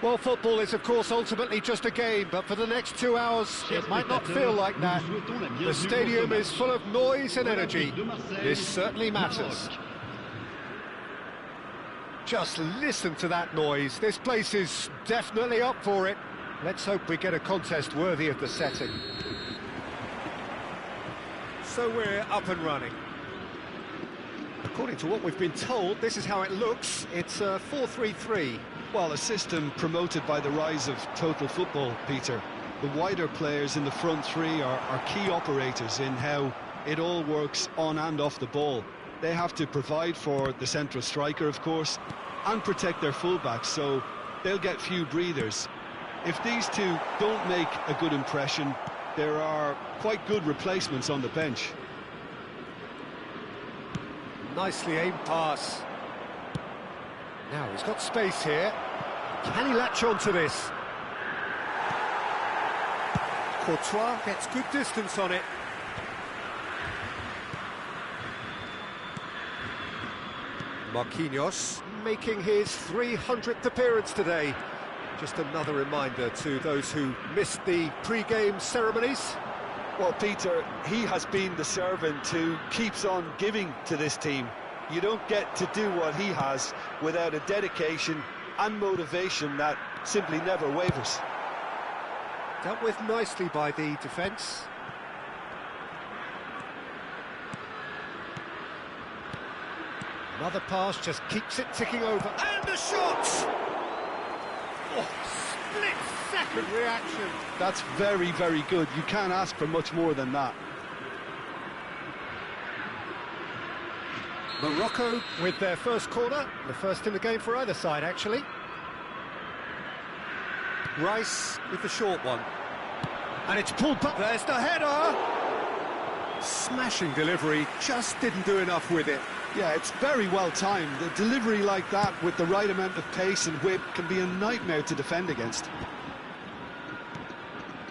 Well, football is, of course, ultimately just a game, but for the next 2 hours, it might not feel like that. The stadium is full of noise and energy. This certainly matters. Just listen to that noise. This place is definitely up for it. Let's hope we get a contest worthy of the setting. So we're up and running. According to what we've been told, this is how it looks. It's 4-3-3. Well, a system promoted by the rise of total football, Peter. The wider players in the front three are key operators in how it all works on and off the ball. They have to provide for the central striker, of course, and protect their fullbacks, so they'll get few breathers. If these two don't make a good impression, there are quite good replacements on the bench. Nicely aimed pass. Now he's got space here. Can he latch on to this? Courtois gets good distance on it. Marquinhos making his 300th appearance today. Just another reminder to those who missed the pre-game ceremonies. Well, Peter, he has been the servant who keeps on giving to this team. You don't get to do what he has without a dedication and motivation that simply never wavers. Dealt with nicely by the defence. Another pass just keeps it ticking over. And a shot! Oh, split-second reaction. That's very, very good. You can't ask for much more than that. Morocco with their first corner, the first in the game for either side, actually. Rice with the short one. And it's pulled back. There's the header! Smashing delivery, just didn't do enough with it. Yeah, it's very well timed. The delivery like that with the right amount of pace and whip can be a nightmare to defend against.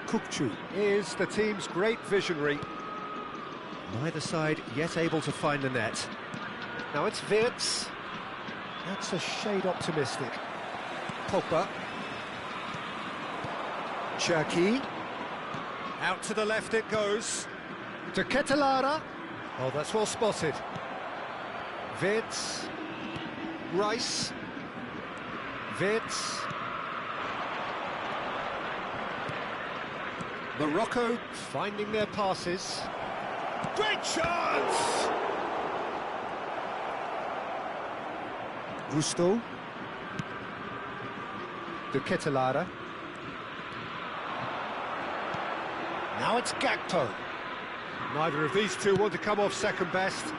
Kukçu is the team's great visionary. Neither side yet able to find the net. Now it's Wirtz. That's a shade optimistic. Pogba. Cherki. Out to the left it goes. To Ketelara. Oh, that's well spotted. Wirtz. Rice. Wirtz. Morocco finding their passes. Great chance! Gusto. De Ketelara. Now it's Gakpo. Neither of these two want to come off second best.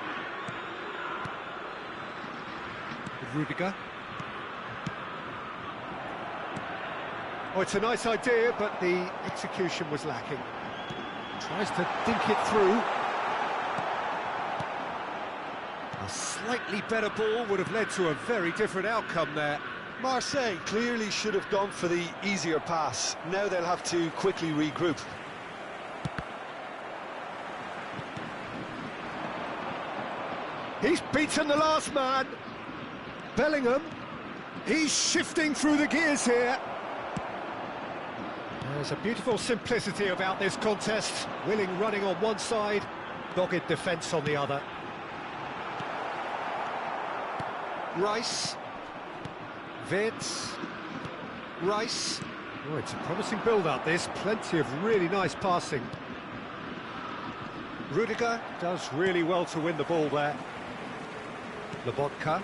Rudiger. Oh, it's a nice idea, but the execution was lacking. Tries to dink it through. A slightly better ball would have led to a very different outcome there. Marseille clearly should have gone for the easier pass. Now they'll have to quickly regroup. He's beaten the last man. Bellingham. He's shifting through the gears here. There's a beautiful simplicity about this contest. Willing running on one side, dogged defence on the other. Rice. Wirtz. Rice. Oh, it's a promising build-up, this. Plenty of really nice passing. Rudiger does really well to win the ball there. Lobotka.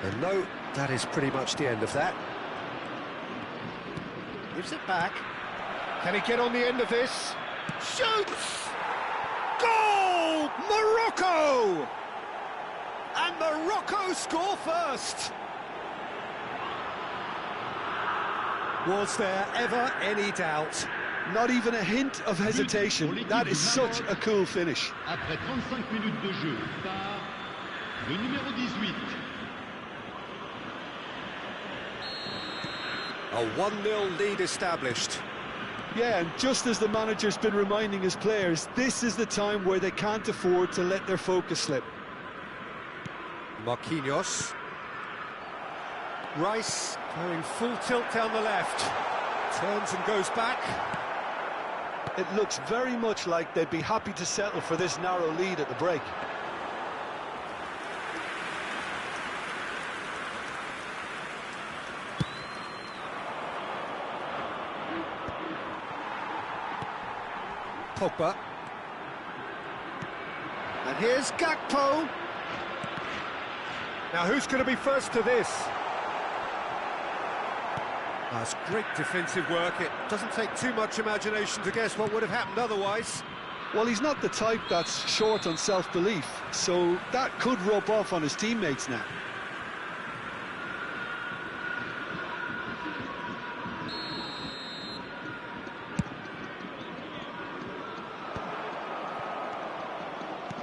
And no, that is pretty much the end of that. Gives it back. Can he get on the end of this? Shoots! Goal! Morocco! And Morocco score first! Was there ever any doubt? Not even a hint of hesitation. That is such a cool finish. Après 35 minutes de jeu par le numéro 18. A 1-0 lead established. Yeah, and just as the manager's been reminding his players, this is the time where they can't afford to let their focus slip. Marquinhos. Rice going full tilt down the left. Turns and goes back. It looks very much like they'd be happy to settle for this narrow lead at the break. Pogba. And here's Gakpo. Now who's going to be first to this? That's great defensive work. It doesn't take too much imagination to guess what would have happened otherwise. Well, he's not the type that's short on self-belief, so that could rub off on his teammates now.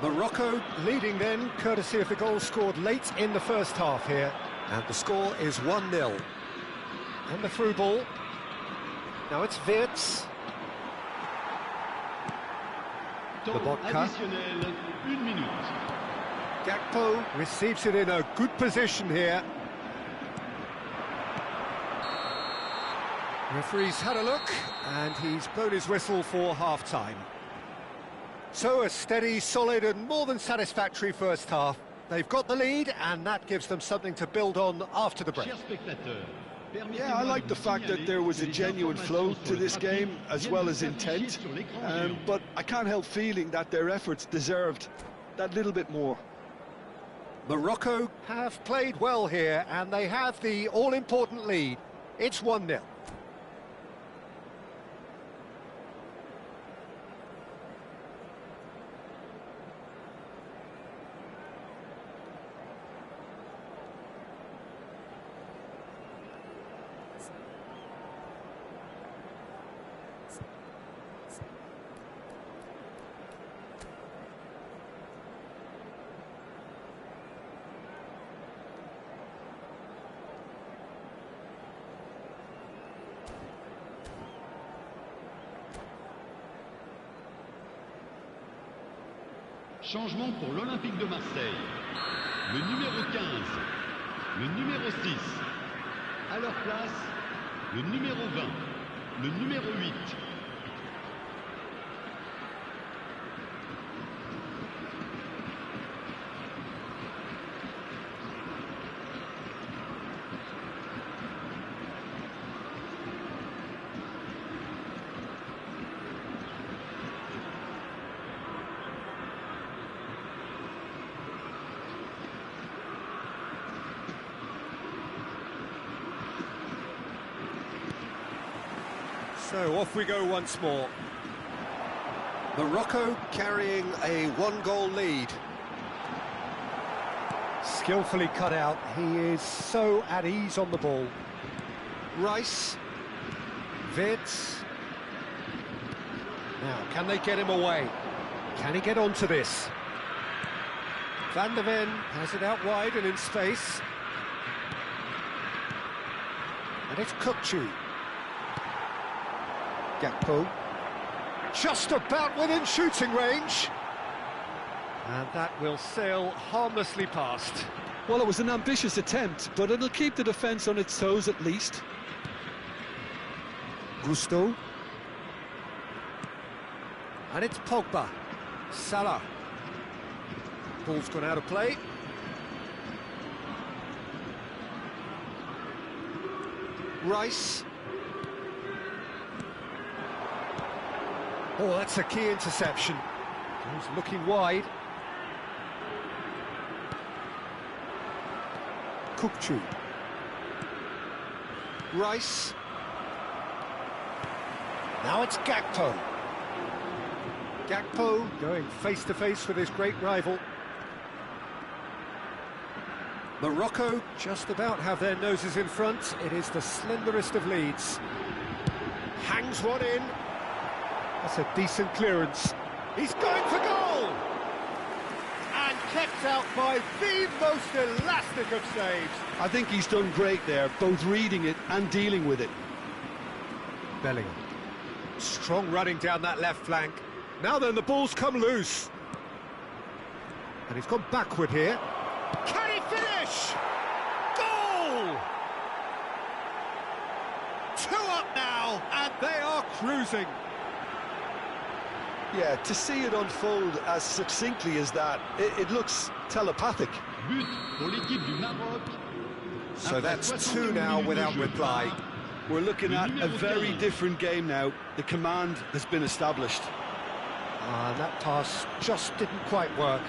Morocco leading then, courtesy of the goal scored late in the first half here. And the score is 1-0. And the through ball. Now it's Wirtz. Additionnel, 1 minute. Gakpo receives it in a good position here. Referee's had a look, and he's blown his whistle for half-time. So a steady, solid and more than satisfactory first half. They've got the lead, and that gives them something to build on after the break. Yeah, I like the fact that there was a genuine flow to this game, as well as intent, but I can't help feeling that their efforts deserved that little bit more. Morocco have played well here, and they have the all-important lead. It's 1-0. Changement pour l'Olympique de Marseille. Le numéro 15, le numéro 6. À leur place, le numéro 20, le numéro 8. So off we go once more. Morocco carrying a one-goal lead. Skillfully cut out. He is so at ease on the ball. Rice. Wirtz. Now, can they get him away? Can he get onto this? Van der Ven has it out wide and in space. And it's Kukçu. Gakpo, just about within shooting range. And that will sail harmlessly past. Well, it was an ambitious attempt, but it'll keep the defence on its toes at least. Gusto. And it's Pogba. Salah. Ball's gone out of play. Rice. Oh, that's a key interception. He's looking wide. Kukçu. Rice. Now it's Gakpo. Gakpo going face-to-face with his great rival. Morocco just about have their noses in front. It is the slenderest of leads. Hangs one in. That's a decent clearance. He's going for goal! And kept out by the most elastic of saves. I think he's done great there, both reading it and dealing with it. Bellingham. Strong running down that left flank. Now then, the ball's come loose. And he's gone backward here. Can he finish? Goal! 2 up now, and they are cruising. Yeah, to see it unfold as succinctly as that, it looks telepathic. But pour l'équipe du Maroc. So that's 2 now without reply. We're looking at a very different game now. The command has been established. That pass just didn't quite work.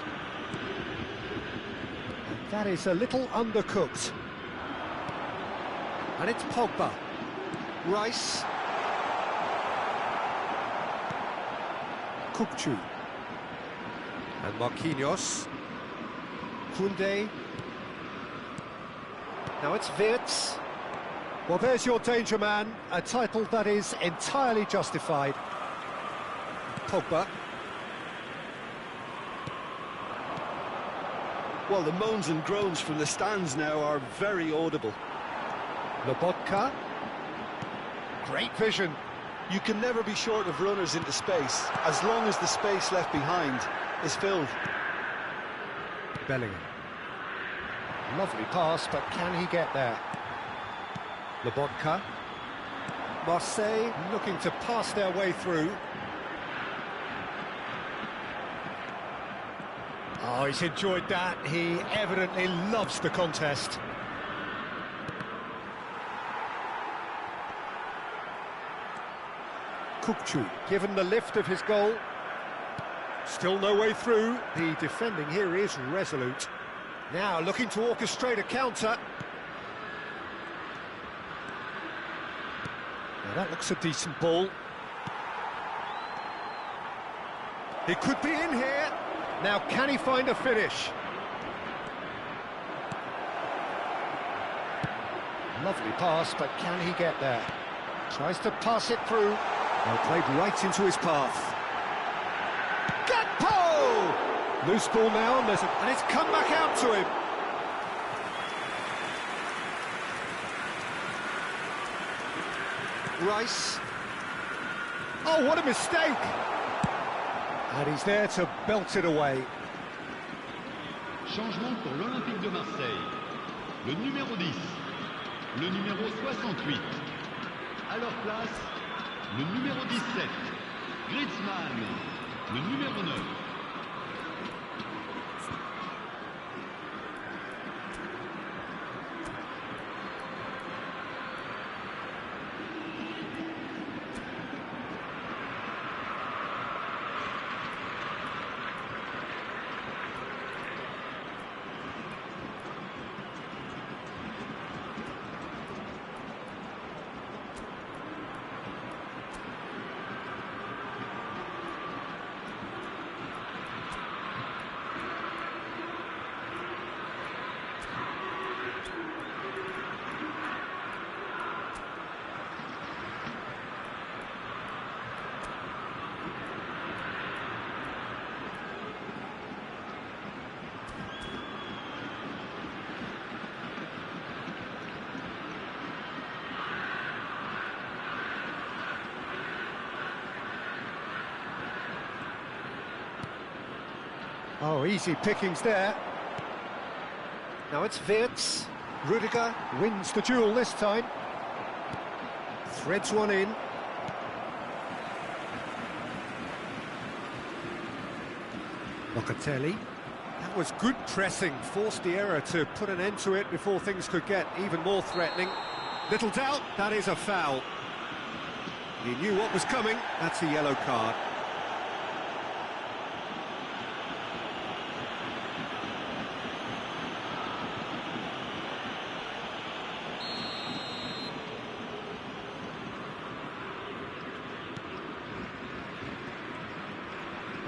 And that is a little undercooked. And it's Pogba. Rice. Kukçu. And Marquinhos. Koundé. Now it's Wirtz. Well, there's your danger man, a title that is entirely justified. Pogba. Well, the moans and groans from the stands now are very audible. Lobotka. Great vision. You can never be short of runners into space, as long as the space left behind is filled. Bellingham. Lovely pass, but can he get there? Lobotka. Marseille looking to pass their way through. Oh, he's enjoyed that. He evidently loves the contest. Kukçu, given the lift of his goal. Still no way through. The defending here is resolute. Now looking to orchestrate a counter. Now that looks a decent ball. He could be in here. Now can he find a finish? Lovely pass, but can he get there? Tries to pass it through. Well, played right into his path. Gakpo! Loose ball now, and it's come back out to him. Rice. Oh, what a mistake! And he's there to belt it away. Changement pour l'Olympique de Marseille. Le numéro 10, le numéro 68. À leur place, le numéro 17, Griezmann, le numéro 9. Oh, easy pickings there. Now it's Wirtz. Rudiger wins the duel this time. Threads one in. Locatelli. That was good pressing, forced the error to put an end to it before things could get even more threatening. Little doubt, that is a foul. He knew what was coming, that's a yellow card.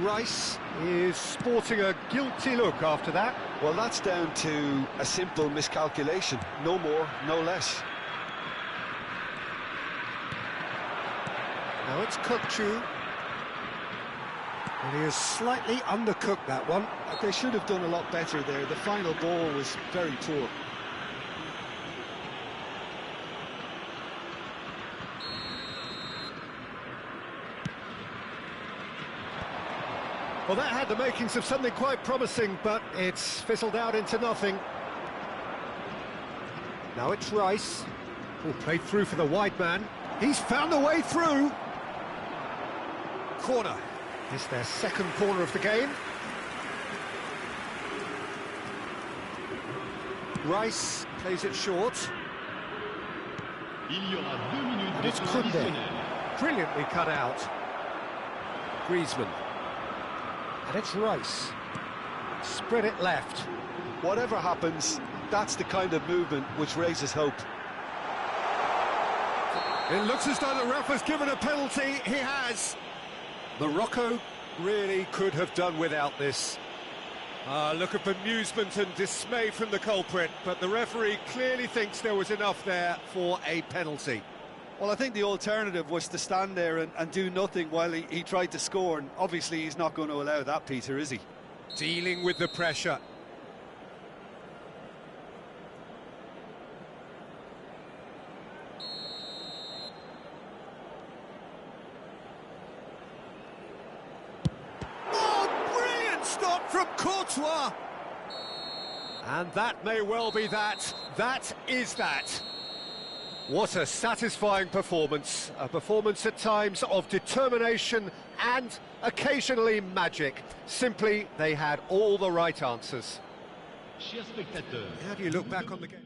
Rice is sporting a guilty look after that. Well, that's down to a simple miscalculation. No more, no less. Now it's Kukçu. And he has slightly undercooked that one. They should have done a lot better there. The final ball was very poor. Well, that had the makings of something quite promising, but it's fizzled out into nothing. Now it's Rice, who played through for the wide man. He's found a way through. Corner. It's their second corner of the game. Rice plays it short. Il y aura 2 minutes de It's temps Kunde. additionnel. Brilliantly cut out. Griezmann. And it's Rice. Spread it left. Whatever happens, that's the kind of movement which raises hope. It looks as though the ref has given a penalty. He has. Morocco really could have done without this. A look of bemusement and dismay from the culprit, but the referee clearly thinks there was enough there for a penalty. Well, I think the alternative was to stand there and do nothing while he tried to score, and obviously he's not going to allow that, Peter, is he? Dealing with the pressure. Stop from Courtois. And that may well be that. That is that. What a satisfying performance. A performance at times of determination and occasionally magic. Simply, they had all the right answers. Chers spectateurs, How do you look back on the game?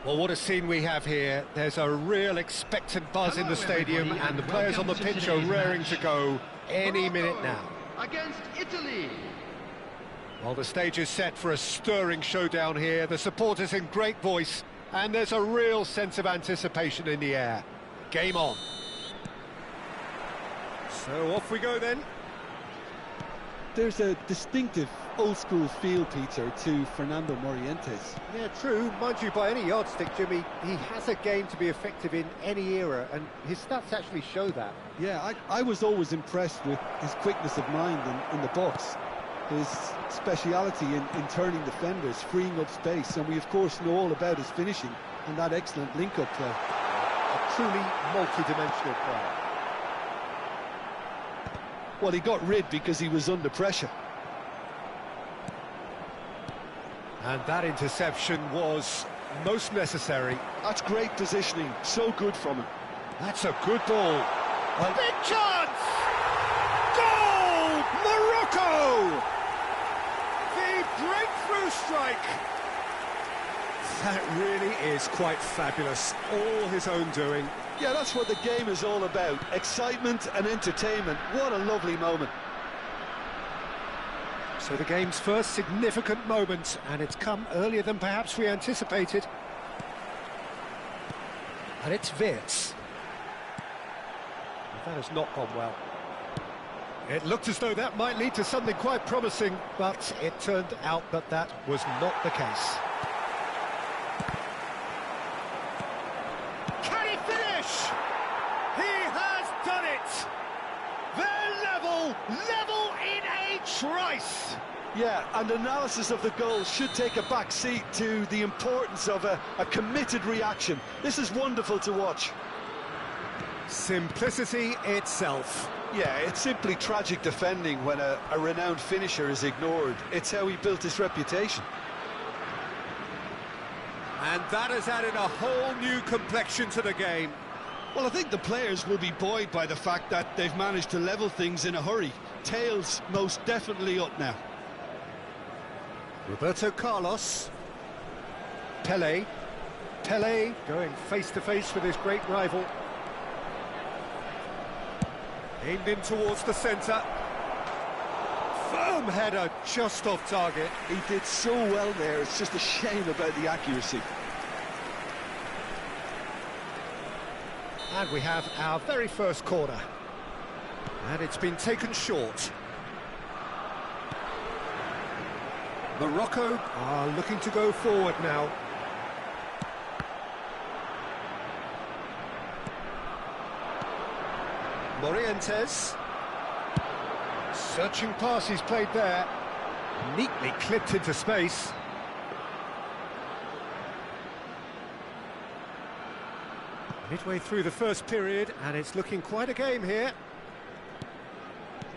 Well, what a scene we have here. There's a real expectant buzz in the stadium, and the players on the pitch are raring to go any minute now. Against Italy. Well, the stage is set for a stirring showdown here. The supporters in great voice, and there's a real sense of anticipation in the air. Game on. So off we go then. There's a distinctive old-school feel, Peter, to Fernando Morientes. Yeah, true. Mind you, by any yardstick, Jimmy, he has a game to be effective in any era, and his stats actually show that. Yeah, I was always impressed with his quickness of mind in the box, his speciality in turning defenders, freeing up space, and we, of course, know all about his finishing and that excellent link-up play. A truly multi-dimensional player. Well, he got rid because he was under pressure. And that interception was most necessary. That's great positioning, so good from him. That's a good ball. A big chance! Goal! Morocco! The breakthrough strike! That really is quite fabulous. All his own doing. Yeah, that's what the game is all about. Excitement and entertainment. What a lovely moment. So the game's first significant moment, and it's come earlier than perhaps we anticipated. And it's Wirtz. That has not gone well. It looked as though that might lead to something quite promising, but it turned out that that was not the case. Can he finish? He has done it! They're level in a trice! Yeah, and analysis of the goal should take a back seat to the importance of a committed reaction. This is wonderful to watch. Simplicity itself. Yeah, it's simply tragic defending when a renowned finisher is ignored. It's how he built his reputation. And that has added a whole new complexion to the game. Well, I think the players will be buoyed by the fact that they've managed to level things in a hurry. Tails most definitely up now. Roberto Carlos. Pelé going face-to-face with his great rival. Aimed in towards the centre. Firm header just off target. He did so well there, it's just a shame about the accuracy. And we have our very first corner. And it's been taken short. Morocco are looking to go forward now. Morientes. Searching pass he's played there. Neatly clipped into space. Midway through the first period, and it's looking quite a game here.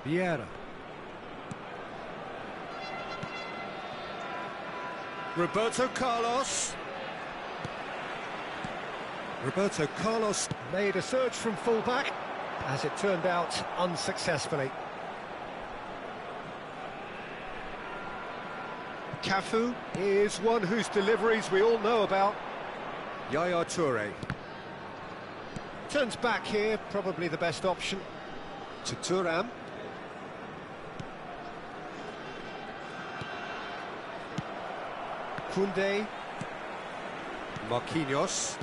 Vieira. Roberto Carlos. Roberto Carlos made a surge from full-back, as it turned out unsuccessfully. Cafu is one whose deliveries we all know about. Yaya Toure. Turns back here, probably the best option. To Thuram. Koundé. Marquinhos.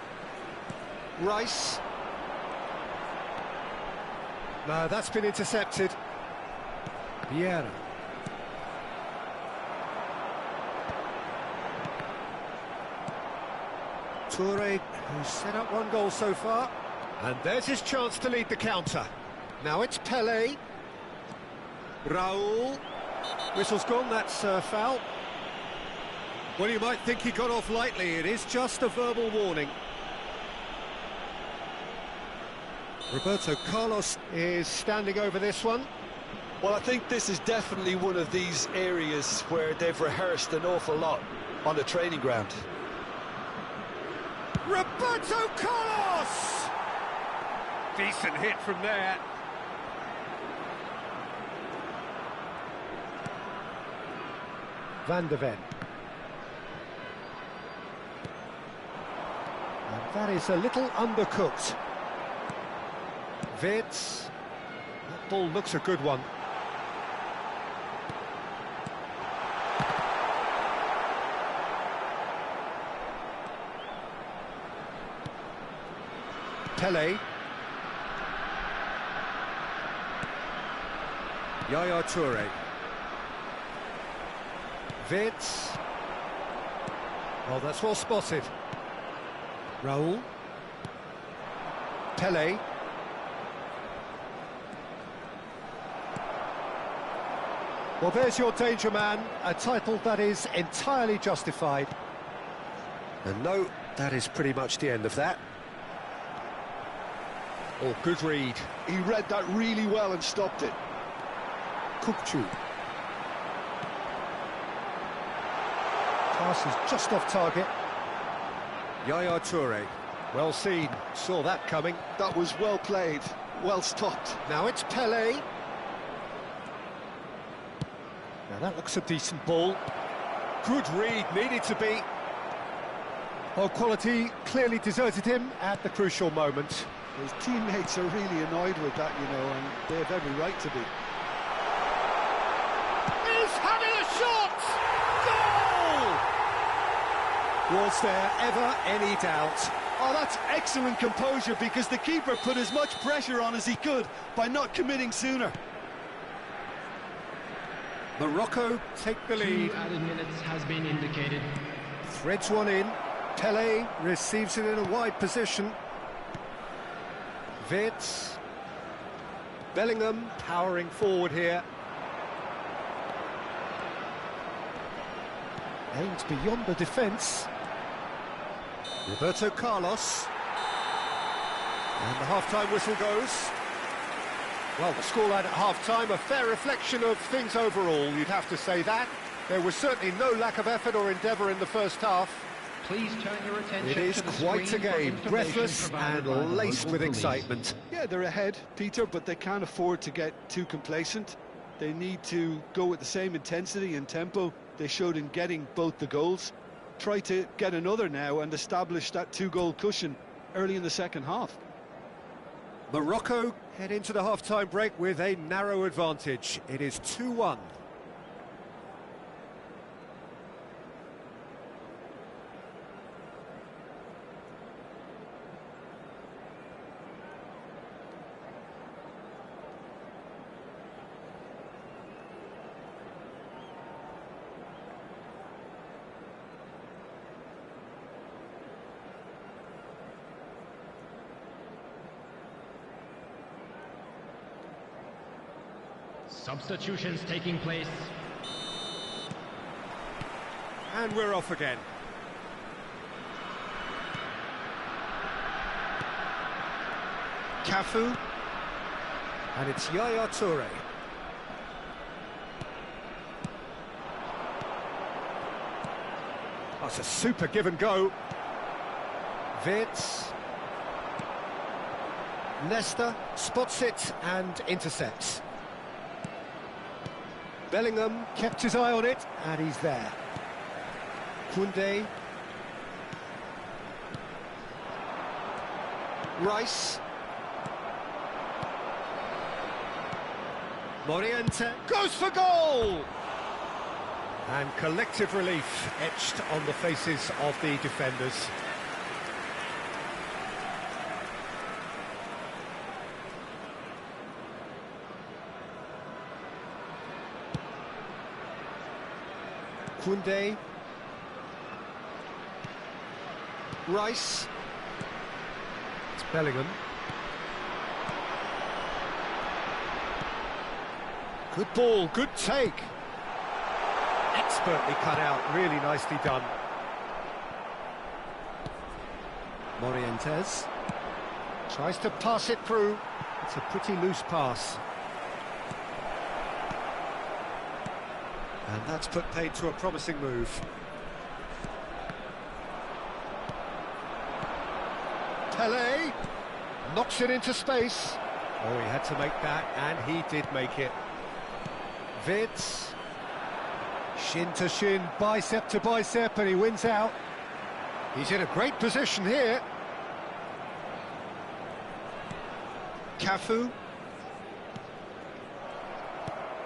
Rice. No, that's been intercepted. Vieira. Toure, who's set up one goal so far. And there's his chance to lead the counter. Now it's Pelé. Raul. Whistle's gone, that's foul. Well, you might think he got off lightly. It is just a verbal warning. Roberto Carlos is standing over this one. Well, I think this is definitely one of these areas where they've rehearsed an awful lot on the training ground. Roberto Carlos! Decent hit from there. Van de Ven. That is a little undercooked. Wirtz. That ball looks a good one. Pele. Yaya Toure. Wirtz. Well, that's well spotted. Raul. Pele. Well, there's your danger man, a title that is entirely justified. And no, that is pretty much the end of that. Oh, good read. He read that really well and stopped it. Kukçu. Pass is just off target. Yaya Toure. Well seen. Saw that coming. That was well played, well stopped. Now it's Pele. Now that looks a decent ball. Good read, needed to be. Well, quality clearly deserted him at the crucial moment. His teammates are really annoyed with that, you know, and they have every right to be. He's having a shot! Goal! Was there ever any doubt? Oh, that's excellent composure, because the keeper put as much pressure on as he could by not committing sooner. Morocco take the lead. 2 added minutes has been indicated. Threads one in. Pele receives it in a wide position. Wirtz. Bellingham powering forward here. Aimed beyond the defence. Roberto Carlos. And the half-time whistle goes. Well, the scoreline at half-time, a fair reflection of things overall, you'd have to say that. There was certainly no lack of effort or endeavour in the first half. Please turn your attention It is to the quite a screen for game, information breathless provided and by the laced local with police. excitement. Yeah, they're ahead, Peter, but they can't afford to get too complacent. They need to go with the same intensity and tempo they showed in getting both the goals. Try to get another now and establish that 2-goal cushion early in the second half. Morocco head into the half-time break with a narrow advantage. It is 2-1. Substitutions taking place. And we're off again. Cafu. And it's Yaya Toure. That's a super give and go. Wirtz. Leicester spots it and intercepts. Bellingham kept his eye on it, and he's there. Koundé. Rice. Moriente goes for goal! And collective relief etched on the faces of the defenders. Koundé. Rice. It's Bellingham. Good ball, good take. Expertly cut out, really nicely done. Morientes tries to pass it through. It's a pretty loose pass. And that's put paid to a promising move. Pele knocks it into space. Oh, he had to make that, and he did make it. Wirtz, shin to shin, bicep to bicep, and he wins out. He's in a great position here. Cafu.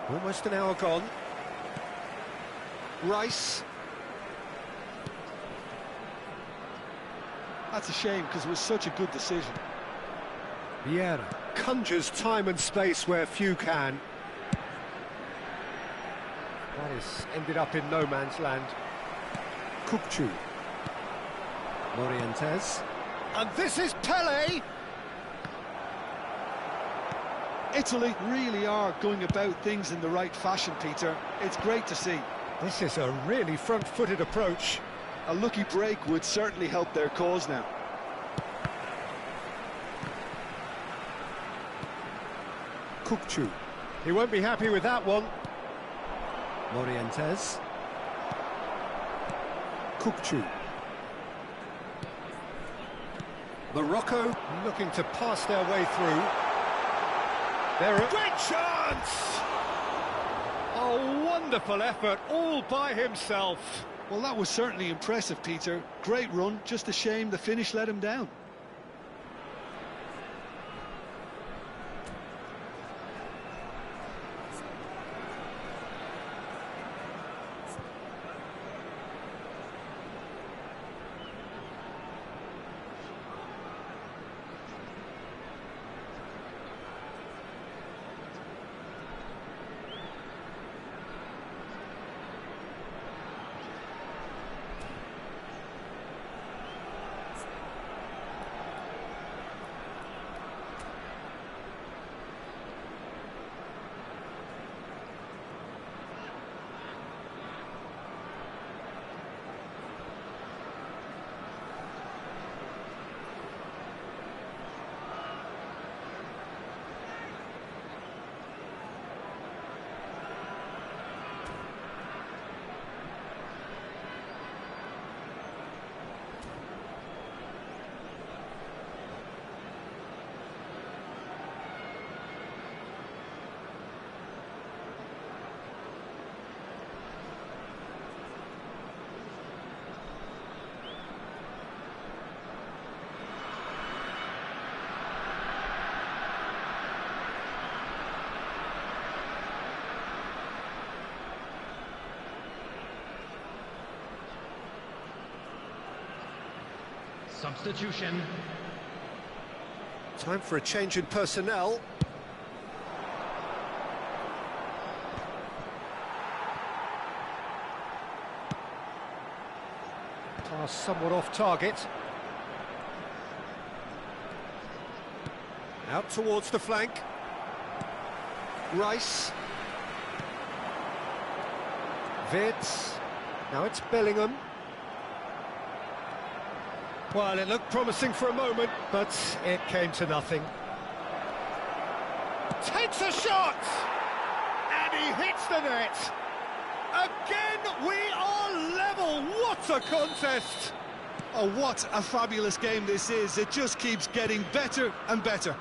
Almost an hour gone. Rice. That's a shame, because it was such a good decision. Vieira conjures time and space where few can. That is ended up in no man's land. Kukcu. Morientes. And this is Pele! Italy really are going about things in the right fashion, Peter. It's great to see. This is a really front-footed approach. A lucky break would certainly help their cause now. Kukcu. He won't be happy with that one. Morientes. Kukcu. Morocco looking to pass their way through. They're a great chance! A wonderful effort all by himself. Well, that was certainly impressive, Peter. Great run, just a shame the finish let him down. Substitution. Time for a change in personnel. Pass somewhat off target. Out towards the flank. Rice. Vitz. Now it's Bellingham. Well, it looked promising for a moment, but it came to nothing. Takes a shot! And he hits the net! Again, we are level! What a contest! Oh, what a fabulous game this is. It just keeps getting better and better.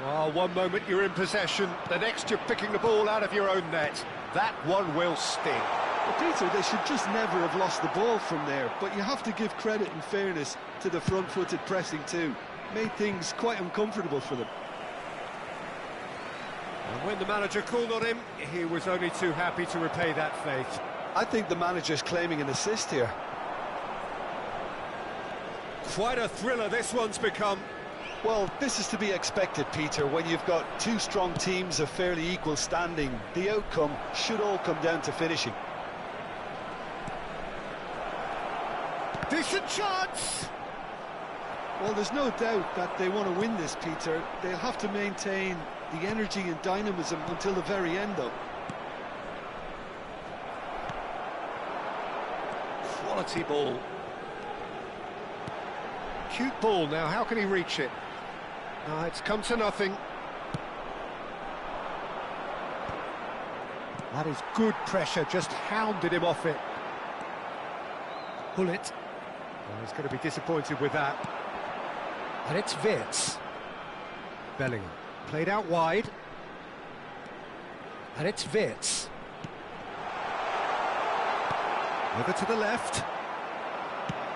Well, one moment you're in possession, the next you're picking the ball out of your own net. That one will sting. Well, Peter, they should just never have lost the ball from there, but you have to give credit and fairness to the front-footed pressing too. Made things quite uncomfortable for them. And when the manager called on him, he was only too happy to repay that faith. I think the manager's claiming an assist here. Quite a thriller this one's become. Well, this is to be expected, Peter. When you've got two strong teams of fairly equal standing, the outcome should all come down to finishing. Decent chance! Well, there's no doubt that they want to win this, Peter. They'll have to maintain the energy and dynamism until the very end, though. Quality ball. Cute ball now, how can he reach it? No, it's come to nothing. That is good pressure, just hounded him off it. Pull it. Oh, he's going to be disappointed with that. And it's Vitz. Bellingham. Played out wide. And it's Vitz. Over to the left.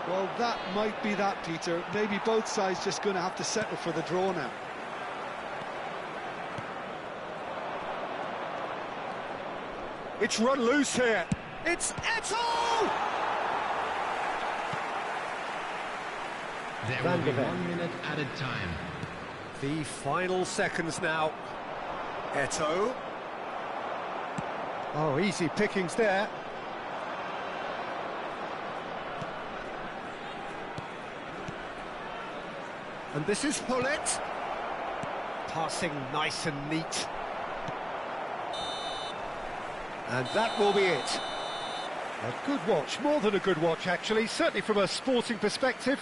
Well, that might be that, Peter. Maybe both sides just going to have to settle for the draw now. It's run loose here. It's Eto'o! There will be 1 minute added time. The final seconds now. Eto'o. Oh, easy pickings there. And this is Hullet. Passing nice and neat. And that will be it. A good watch, more than a good watch actually, certainly from a sporting perspective.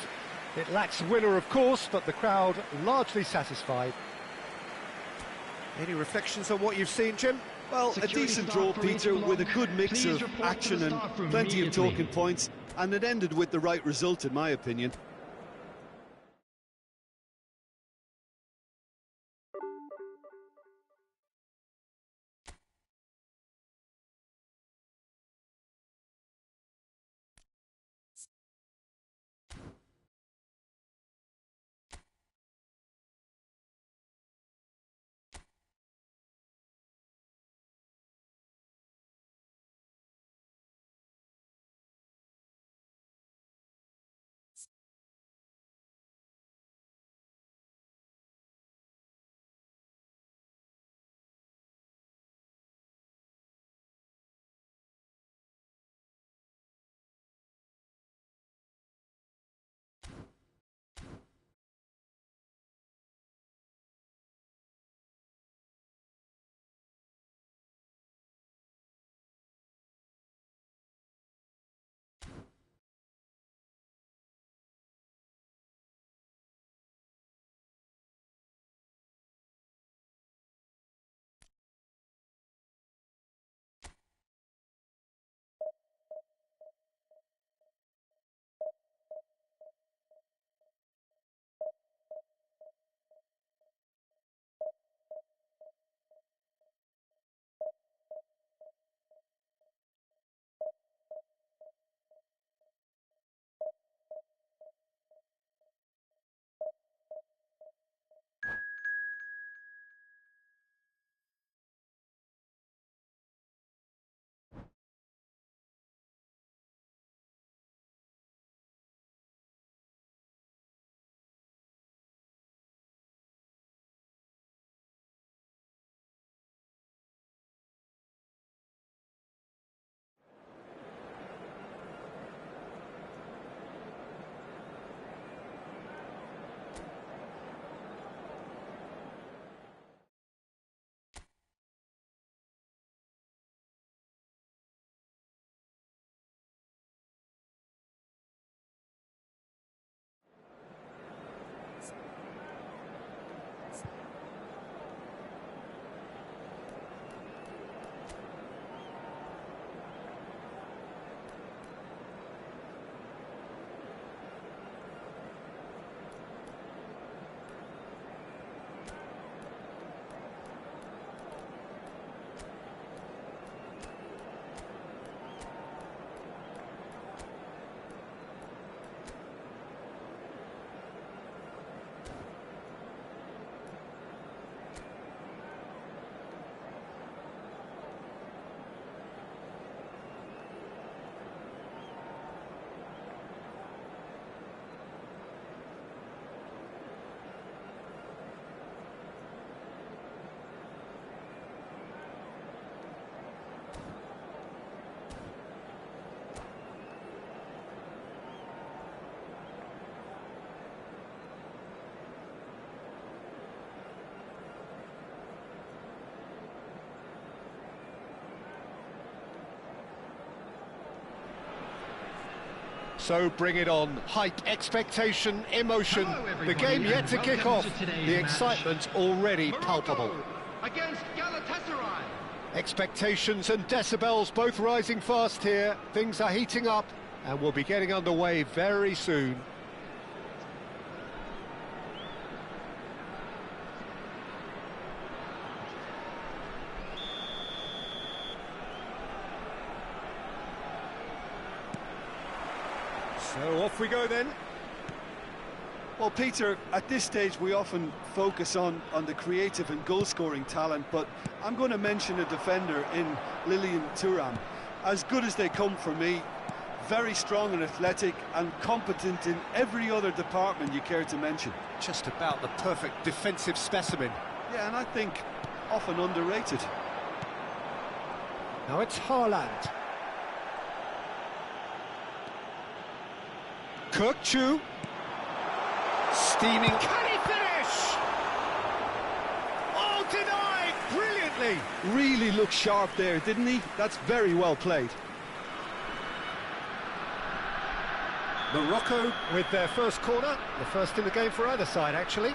It lacks a winner, of course, but the crowd largely satisfied. Any reflections on what you've seen, Jim? Well, a decent draw, Peter, with a good mix of action and plenty of talking points, and it ended with the right result, in my opinion. So bring it on. Hype, expectation, emotion. The game yet to kick off. The excitement already palpable. Against Galatasaray. Expectations and decibels both rising fast here. Things are heating up and we'll be getting underway very soon. So off we go then. Well, Peter, at this stage we often focus on the creative and goal-scoring talent, but I'm going to mention a defender in Lilian Thuram. As good as they come for me, very strong and athletic and competent in every other department you care to mention. Just about the perfect defensive specimen. Yeah, and I think often underrated. Now it's Haaland. Kirkchu. Steaming. Can he finish? Oh, denied brilliantly. Really looked sharp there, didn't he? That's very well played. Morocco with their first corner, the first in the game for either side, actually.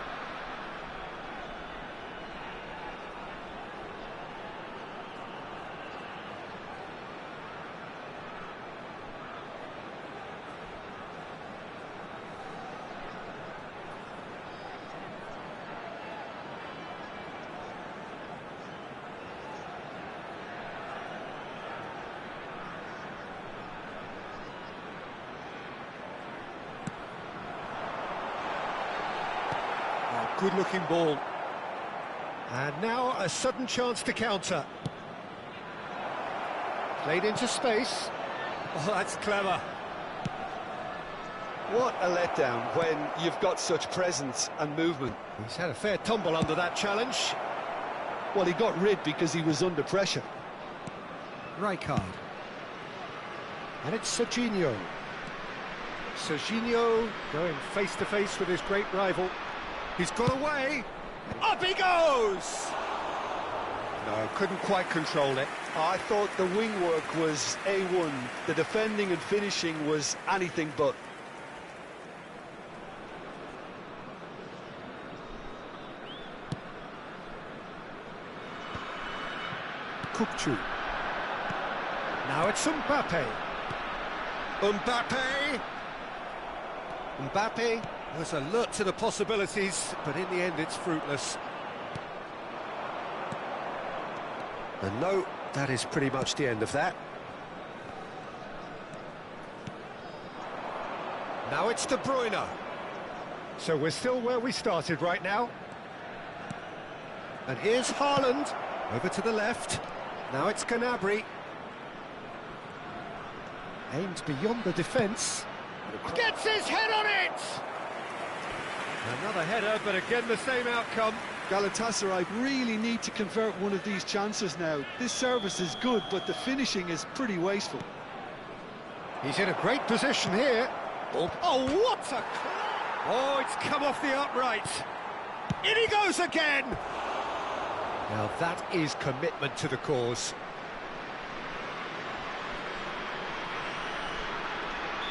Good-looking ball. And now a sudden chance to counter. Played into space. Oh, that's clever. What a letdown when you've got such presence and movement. He's had a fair tumble under that challenge. Well, he got rid because he was under pressure. Rijkaard. And it's Serginho. Serginho going face-to-face with his great rival. He's got away. Up he goes! No, couldn't quite control it. I thought the wing work was A1. The defending and finishing was anything but. Kirkchu. Now it's Mbappe. Mbappe was alert to the possibilities, but in the end it's fruitless. And no, that is pretty much the end of that. Now it's De Bruyne. So we're still where we started right now. And here's Haaland, over to the left. Now it's Gnabry. Aimed beyond the defence. Gets his head on it! Another header, but again the same outcome. Galatasaray really need to convert one of these chances now. This service is good, but the finishing is pretty wasteful. He's in a great position here. Oh, what a... Oh, it's come off the upright. In he goes again! Now that is commitment to the cause.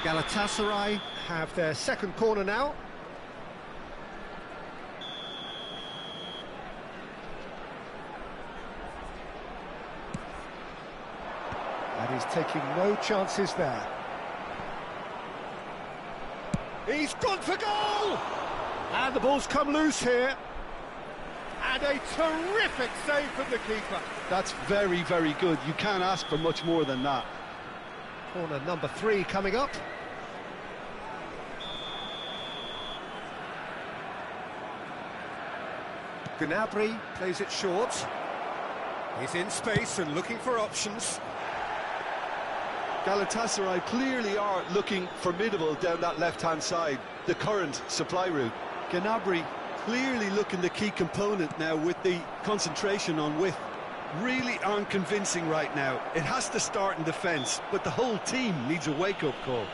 Galatasaray have their second corner now. And he's taking no chances there. He's gone for goal! And the ball's come loose here. And a terrific save from the keeper. That's very, very good. You can't ask for much more than that. Corner number 3 coming up. Gnabry plays it short. He's in space and looking for options. Galatasaray clearly are looking formidable down that left-hand side, the current supply route. Gnabry clearly looking the key component now with the concentration on width. Really aren't convincing right now. It has to start in defence, but the whole team needs a wake-up call.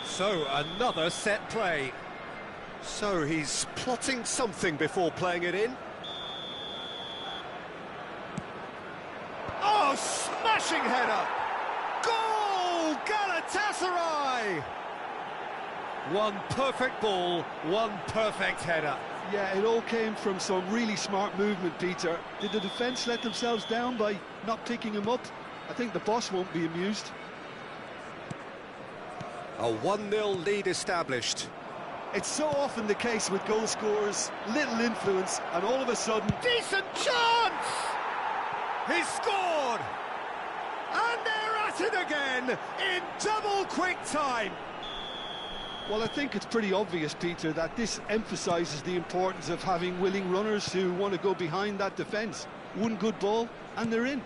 So, another set play. So, he's plotting something before playing it in. Oh, smashing header! Goal! Galatasaray! One perfect ball, one perfect header. Yeah, it all came from some really smart movement, Peter. Did the defence let themselves down by not picking him up? I think the boss won't be amused. A 1-0 lead established. It's so often the case with goal scorers, little influence, and all of a sudden... Decent chance! He's scored! at it again in double quick time. Well, I think it's pretty obvious, Peter, that this emphasises the importance of having willing runners who want to go behind that defence. One good ball, and they're in.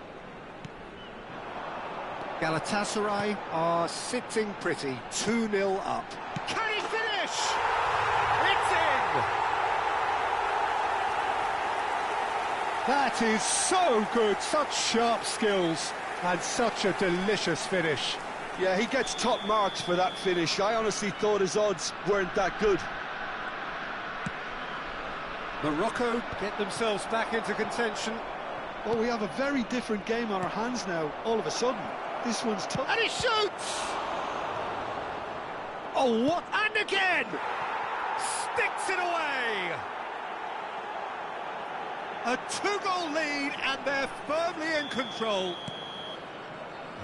Galatasaray are sitting pretty, 2-0 up. Can he finish? It's in! That is so good, such sharp skills, and such a delicious finish. Yeah, he gets top marks for that finish. I honestly thought his odds weren't that good. Morocco get themselves back into contention. Well, we have a very different game on our hands now, all of a sudden. This one's tough. And he shoots! Oh, what? And again! Sticks it away! A 2-goal lead, and they're firmly in control.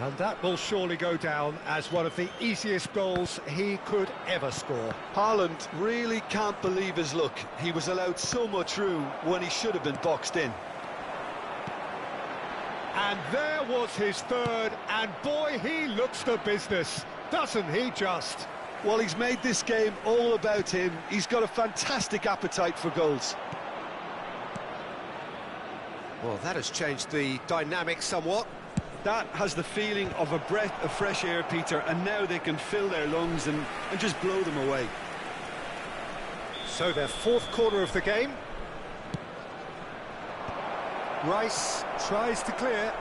And that will surely go down as one of the easiest goals he could ever score. Haaland really can't believe his luck. He was allowed so much room when he should have been boxed in. And there was his third, and boy, he looks the business, doesn't he just? Well, he's made this game all about him. He's got a fantastic appetite for goals. Well, that has changed the dynamic somewhat. That has the feeling of a breath of fresh air, Peter, and now they can fill their lungs and just blow them away. So their fourth corner of the game. Rice tries to clear.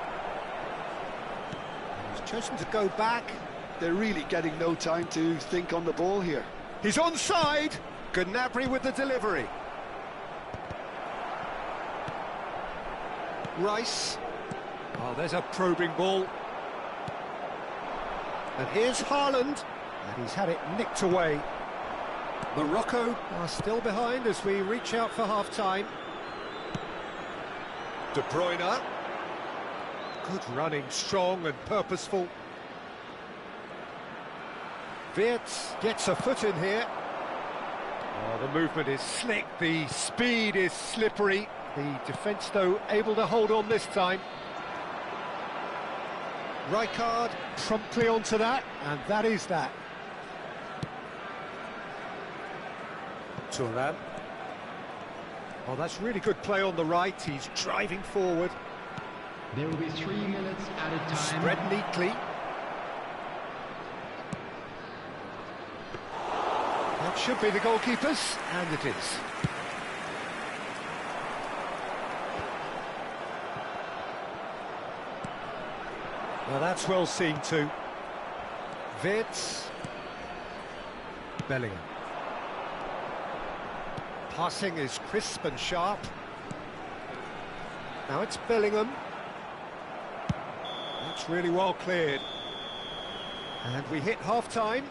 He's chosen to go back. They're really getting no time to think on the ball here. He's onside. Gnabry with the delivery. Rice. Oh, there's a probing ball. And here's Haaland. And he's had it nicked away. Morocco are still behind as we reach out for half-time. De Bruyne. Good running, strong and purposeful. Wirtz gets a foot in here. Oh, the movement is slick, the speed is slippery. The defence, though, able to hold on this time. Rijkaard promptly onto that, and that is that. Thuram. Oh, that's really good play on the right. He's driving forward. There will be 3 minutes added time. Spread neatly. That should be the goalkeeper's, and it is. Well, that's well seen too. Wirtz. Bellingham. Passing is crisp and sharp. Now it's Bellingham. That's really well cleared. And we hit half-time.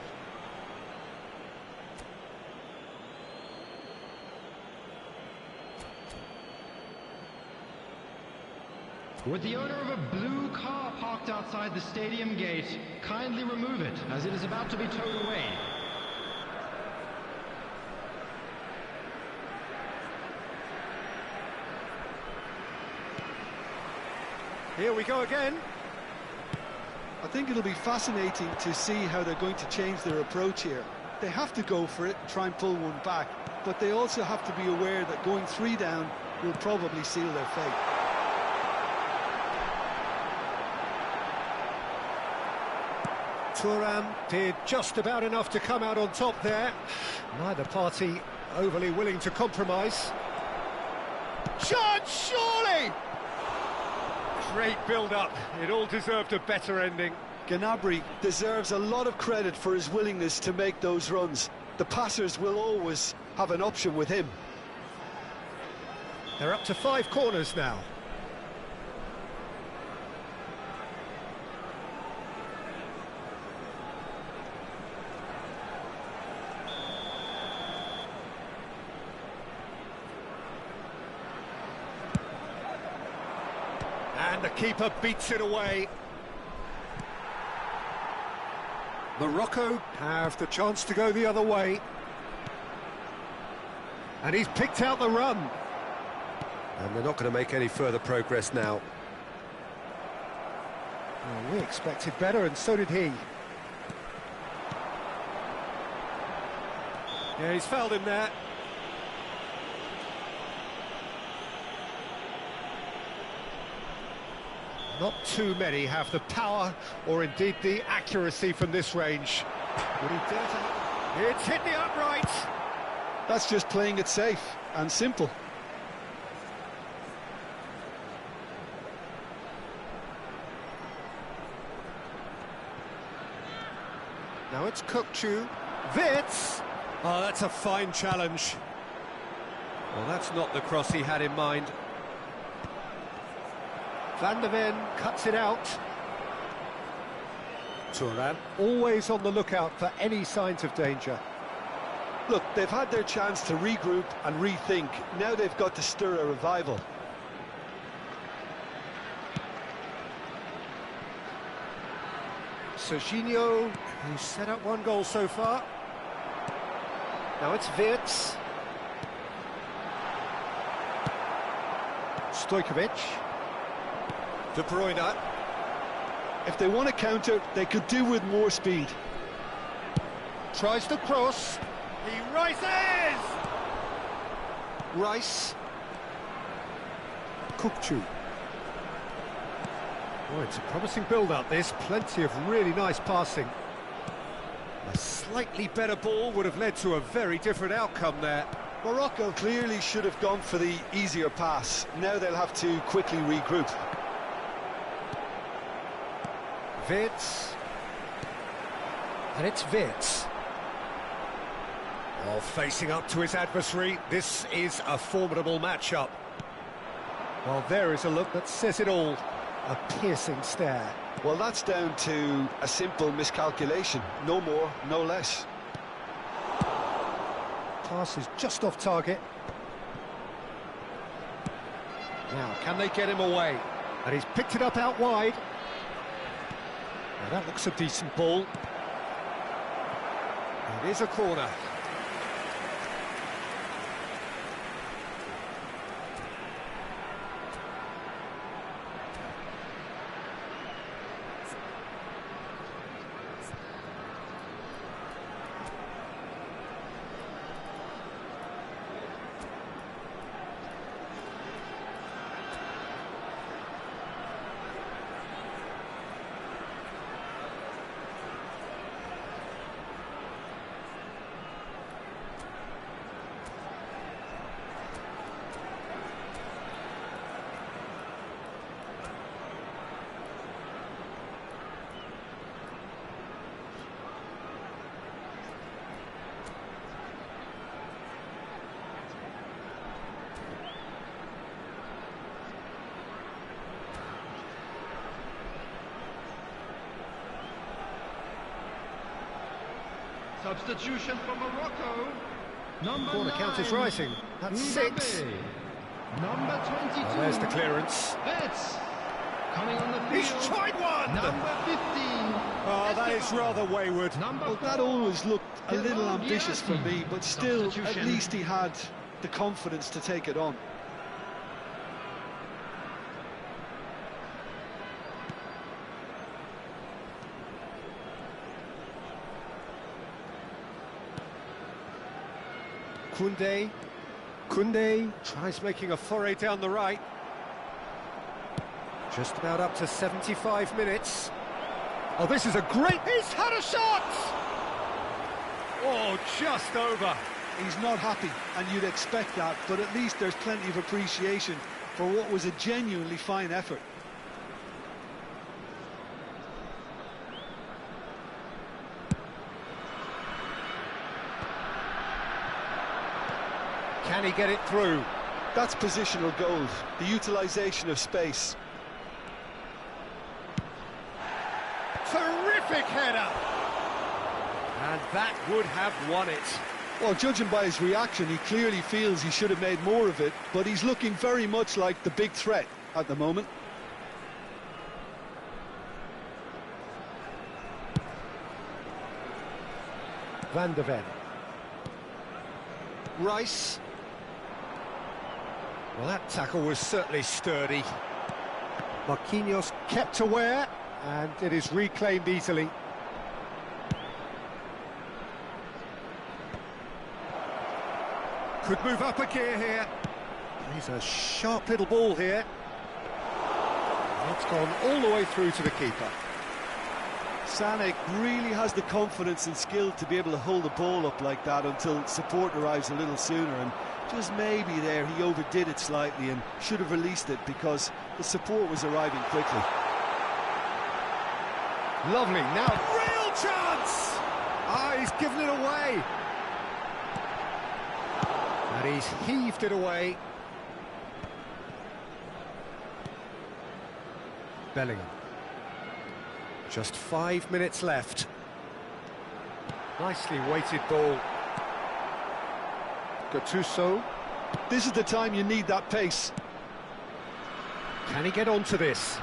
With the owner of a blue car parked outside the stadium gate, kindly remove it, as it is about to be towed away. Here we go again. I think it'll be fascinating to see how they're going to change their approach here. They have to go for it and try and pull one back, but they also have to be aware that going 3 down will probably seal their fate. Thuram did just about enough to come out on top there. Neither party overly willing to compromise. Chance, surely! Great build-up. It all deserved a better ending. Gnabry deserves a lot of credit for his willingness to make those runs. The passers will always have an option with him. They're up to 5 corners now. And the keeper beats it away. Morocco have the chance to go the other way. And he's picked out the run. And they're not going to make any further progress now. Well, we expected better, and so did he. Yeah, he's fouled him there. Not too many have the power or indeed the accuracy from this range. Would he dare to... It's hit the upright! That's just playing it safe and simple. Now it's Kukçu. Wits! Oh, that's a fine challenge. Well, that's not the cross he had in mind. Van der Ven cuts it out. Turan always on the lookout for any signs of danger. Look, they've had their chance to regroup and rethink. Now they've got to stir a revival. Serginho, who's set up one goal so far. Now it's Wits. Stojkovic. De Bruyne. If they want to counter, they could do with more speed. Tries to cross. He rises! Rice. Kukçu. Oh, it's a promising build-up, this. Plenty of really nice passing. A slightly better ball would have led to a very different outcome there. Morocco clearly should have gone for the easier pass. Now they'll have to quickly regroup. Wits. And it's Wits. Oh, facing up to his adversary, this is a formidable matchup. Well, there is a look that says it all. A piercing stare. Well, that's down to a simple miscalculation. No more, no less. Pass is just off target. Now, can they get him away? And he's picked it up out wide. Now, that looks a decent ball. It is a corner. Substitution for Morocco. Number Corner 9. count is rising. That's 6. Number 22. Oh, there's the clearance. Wits. Coming on the field. He's tried one! Number 15. Oh, that is rather wayward. Number That 4. always looked a little ambitious for Riyadi. me, but still, at Substitution. least he had the confidence to take it on. Koundé tries making a foray down the right. Just about up to 75 minutes. Oh, this is a great... He's had a shot! Oh, just over. He's not happy, and you'd expect that, but at least there's plenty of appreciation for what was a genuinely fine effort. Can he get it through? That's positional gold, the utilisation of space. Terrific header! And that would have won it. Well, judging by his reaction, he clearly feels he should have made more of it, but he's looking very much like the big threat at the moment. Van der Ven. Rice. Well, that tackle was certainly sturdy. Marquinhos kept aware, And it is reclaimed easily. Could move up a gear here. He's a sharp little ball here. It's gone all the way through to the keeper. Sané really has the confidence and skill to be able to hold the ball up like that until support arrives a little sooner, and just maybe there he overdid it slightly and should have released it because the support was arriving quickly. Lovely, now real chance! Ah, he's given it away. And he's heaved it away. Bellingham. Just 5 minutes left. Nicely weighted ball. Gattuso. This is the time you need that pace. Can he get onto this?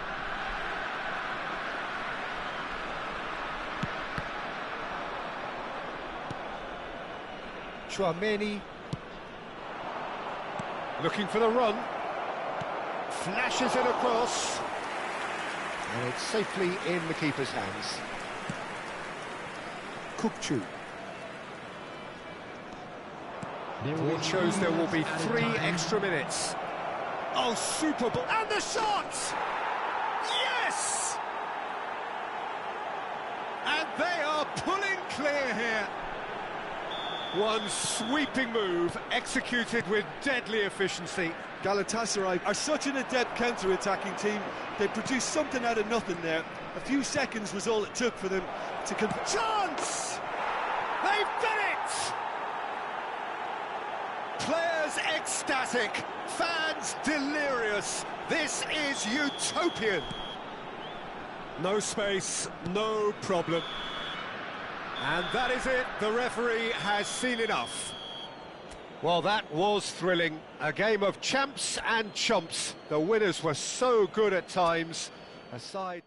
Chouameni. Looking for the run. Flashes it across. And it's safely in the keeper's hands. Kukçu. Board shows there will be 3 extra minutes. Oh, super ball. And the shot! Yes! And they are pulling clear here. One sweeping move, executed with deadly efficiency. Galatasaray are such an adept counter-attacking team. They produced something out of nothing there. A few seconds was all it took for them to convert. Chance! They've done it! Players ecstatic, fans delirious. This is utopian. No space, no problem. And that is it. The referee has seen enough. Well, that was thrilling. A game of champs and chumps. The winners were so good at times. Aside...